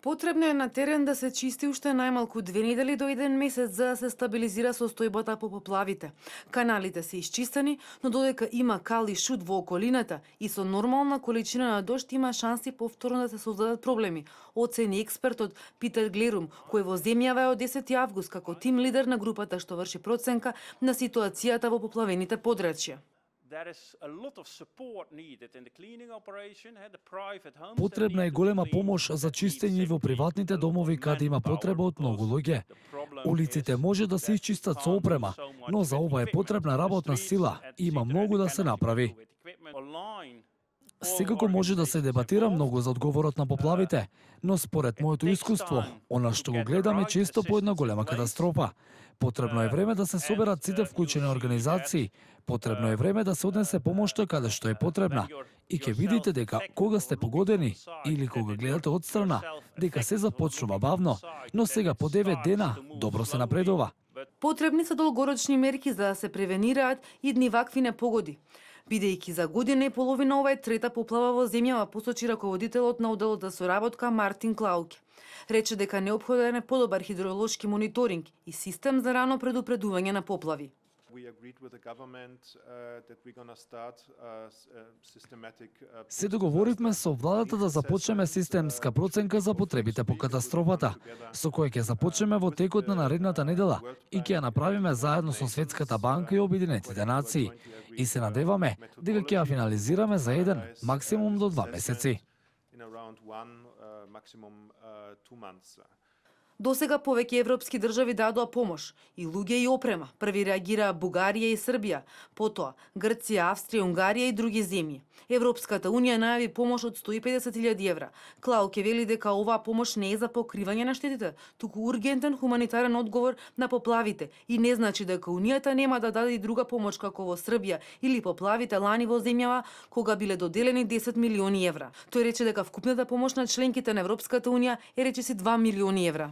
Потребно е на терен да се чисти уште најмалку 2 недели до 1 месец за да се стабилизира состојбата по поплавите. Каналите се исчистени, но додека има кал и шут во околината и со нормална количина на дожд има шанси повторно да се создадат проблеми, оцени експертот Питер Глерум, кој во земјава е од 10 август како тим лидер на групата што врши проценка на ситуацијата во поплавените подрачја. Потребна е голема помош за чистење во приватните домови каде има потреба од многу луѓе. Улиците може да се исчистат со опрема, но за ова е потребна работна сила и има многу да се направи. Секако може да се дебатира многу за одговорот на поплавите, но според моето искуство, она што го гледаме често по една голема катастрофа. Потребно е време да се соберат сите вклучени организации, потребно е време да се однесе помошта каде што е потребна. И ќе видите дека кога сте погодени или кога гледате одстрана, дека се започнува бавно, но сега по 9 дена добро се напредува. Потребни се долгорочни мерки за да се превенираат идни вакви непогоди. Бидејќи за година и половина ова е трета поплава во земјава, посочи раководителот на одделот за соработка Мартин Клауке. Рече дека неопходен е подобар хидролошки мониторинг и систем за рано предупредување на поплави. Се договоривме со владата да започнеме системска проценка за потребите по катастрофата, со која ќе започнеме во текот на наредната недела и ќе ја направиме заедно со Светската банка и Обединетите нации. И се надеваме дека ќе ја финализираме за 1, максимум до 2 месеци. Досега повеќе европски држави дадоа помош, и луѓе и опрема. Први реагираа Бугарија и Србија, потоа Грција, Австрија, Унгарија и други земји. Европската унија најави помош од 150.000 евра. Клауке вели дека оваа помош не е за покривање на штетите, туку ургентен хуманитарен одговор на поплавите и не значи дека унијата нема да даде и друга помош како во Србија или поплавите лани во земјава кога биле доделени 10 милиони евра. Тој рече дека вкупната помош на членките на Европската унија е речиси 2 милиони евра.